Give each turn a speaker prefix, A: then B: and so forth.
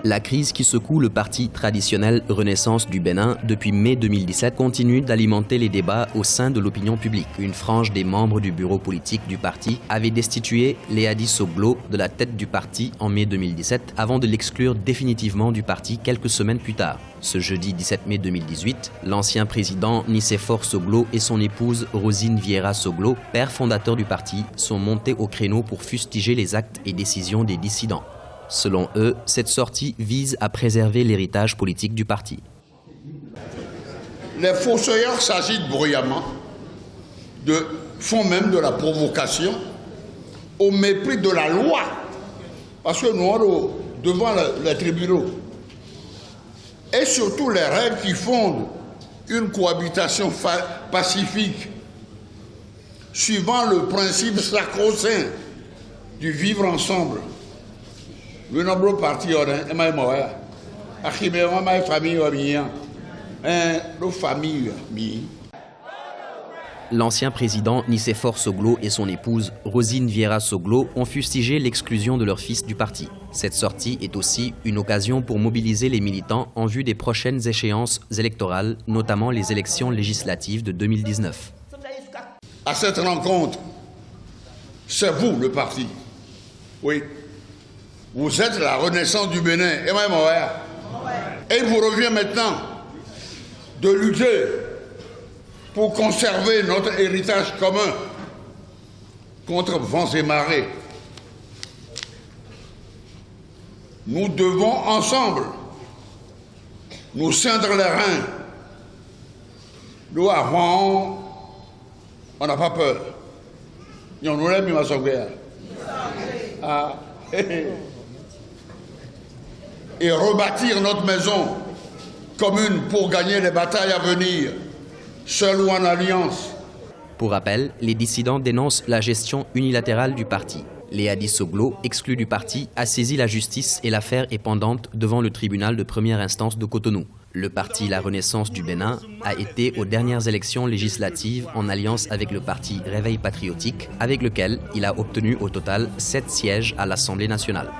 A: La crise qui secoue le parti traditionnel Renaissance du Bénin depuis mai 2017 continue d'alimenter les débats au sein de l'opinion publique. Une frange des membres du bureau politique du parti avait destitué Léadi Soglo de la tête du parti en mai 2017 avant de l'exclure définitivement du parti quelques semaines plus tard. Ce jeudi 17 mai 2018, l'ancien président Nicéphore Soglo et son épouse Rosine Vieira Soglo, père fondateur du parti, sont montés au créneau pour fustiger les actes et décisions des dissidents. Selon eux, cette sortie vise à préserver l'héritage politique du parti.
B: Les fossoyeurs s'agitent bruyamment, font même de la provocation au mépris de la loi. Parce que nous sommes devant les tribunaux. Et surtout les règles qui fondent une cohabitation pacifique, suivant le principe sacro-saint du vivre ensemble. Le nombre parti
A: L'ancien président Nicéphore Soglo et son épouse Rosine Vieira Soglo ont fustigé l'exclusion de leur fils du parti. Cette sortie est aussi une occasion pour mobiliser les militants en vue des prochaines échéances électorales, notamment les élections législatives de 2019.
B: À cette rencontre, c'est vous le parti. Oui. Vous êtes la Renaissance du Bénin. Et il vous revient maintenant de lutter pour conserver notre héritage commun contre vents et marées. Nous devons ensemble nous ceindre les reins. Nous avons, on n'a pas peur. Nous l'aime, il m'a sauvé. Et rebâtir notre maison commune pour gagner les batailles à venir, seul ou en alliance.
A: Pour rappel, les dissidents dénoncent la gestion unilatérale du parti. Léadi Soglo, exclu du parti, a saisi la justice et l'affaire est pendante devant le tribunal de première instance de Cotonou. Le parti La Renaissance du Bénin a été aux dernières élections législatives en alliance avec le parti Réveil patriotique, avec lequel il a obtenu au total 7 sièges à l'Assemblée nationale.